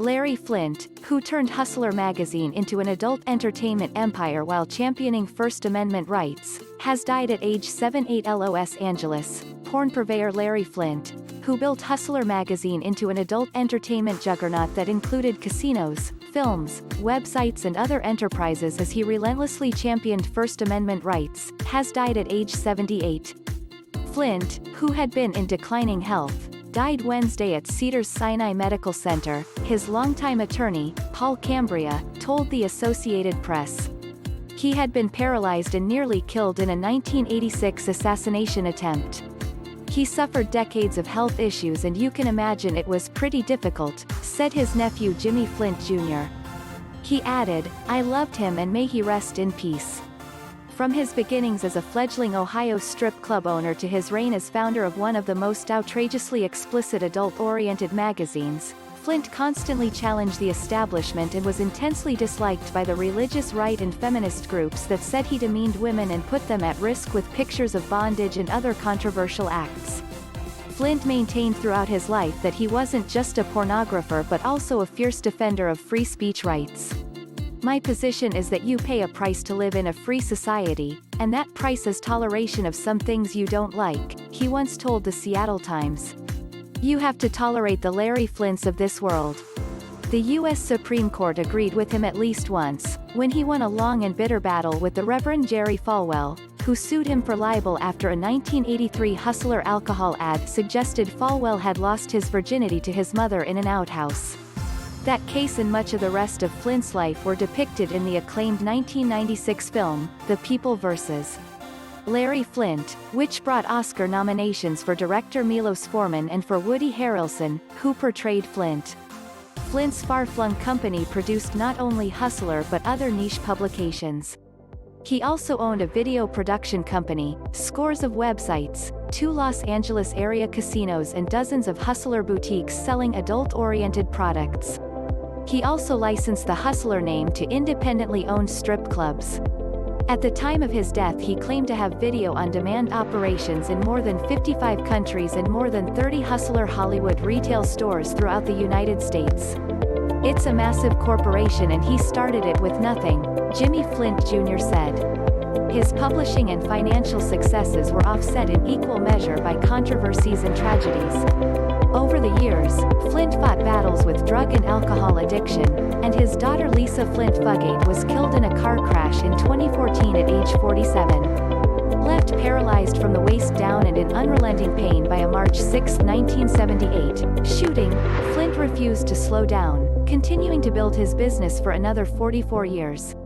Larry Flynt, who turned Hustler magazine into an adult entertainment empire while championing First Amendment rights, has died at age 78. Los Angeles. Porn purveyor Larry Flynt, who built Hustler magazine into an adult entertainment juggernaut that included casinos, films, websites and other enterprises as he relentlessly championed First Amendment rights, has died at age 78. Flynt, who had been in declining health, died Wednesday at Cedars-Sinai Medical Center. His longtime attorney, Paul Cambria, told the Associated Press. He had been paralyzed and nearly killed in a 1986 assassination attempt. He suffered decades of health issues and you can imagine it was pretty difficult, said his nephew Jimmy Flynt Jr. He added, "I loved him and may he rest in peace." From his beginnings as a fledgling Ohio strip club owner to his reign as founder of one of the most outrageously explicit adult-oriented magazines, Flynt constantly challenged the establishment and was intensely disliked by the religious right and feminist groups that said he demeaned women and put them at risk with pictures of bondage and other controversial acts. Flynt maintained throughout his life that he wasn't just a pornographer but also a fierce defender of free speech rights. "My position is that you pay a price to live in a free society, and that price is toleration of some things you don't like," he once told the Seattle Times. "You have to tolerate the Larry Flynts of this world." The U.S. Supreme Court agreed with him at least once, when he won a long and bitter battle with the Reverend Jerry Falwell, who sued him for libel after a 1983 Hustler alcohol ad suggested Falwell had lost his virginity to his mother in an outhouse. That case and much of the rest of Flynt's life were depicted in the acclaimed 1996 film, The People vs. Larry Flynt, which brought Oscar nominations for director Milos Forman and for Woody Harrelson, who portrayed Flynt. Flynt's far-flung company produced not only Hustler but other niche publications. He also owned a video production company, scores of websites, 2 Los Angeles area casinos and dozens of Hustler boutiques selling adult-oriented products. He also licensed the Hustler name to independently owned strip clubs. At the time of his death he claimed to have video-on-demand operations in more than 55 countries and more than 30 Hustler Hollywood retail stores throughout the United States. "It's a massive corporation and he started it with nothing," Jimmy Flynt Jr. said. His publishing and financial successes were offset in equal measure by controversies and tragedies. Over the years, Flynt fought battles with drug and alcohol addiction, and his daughter Lisa Flynt Fugate was killed in a car crash in 2014 at age 47. Left paralyzed from the waist down and in unrelenting pain by a March 6, 1978, shooting, Flynt refused to slow down, continuing to build his business for another 44 years.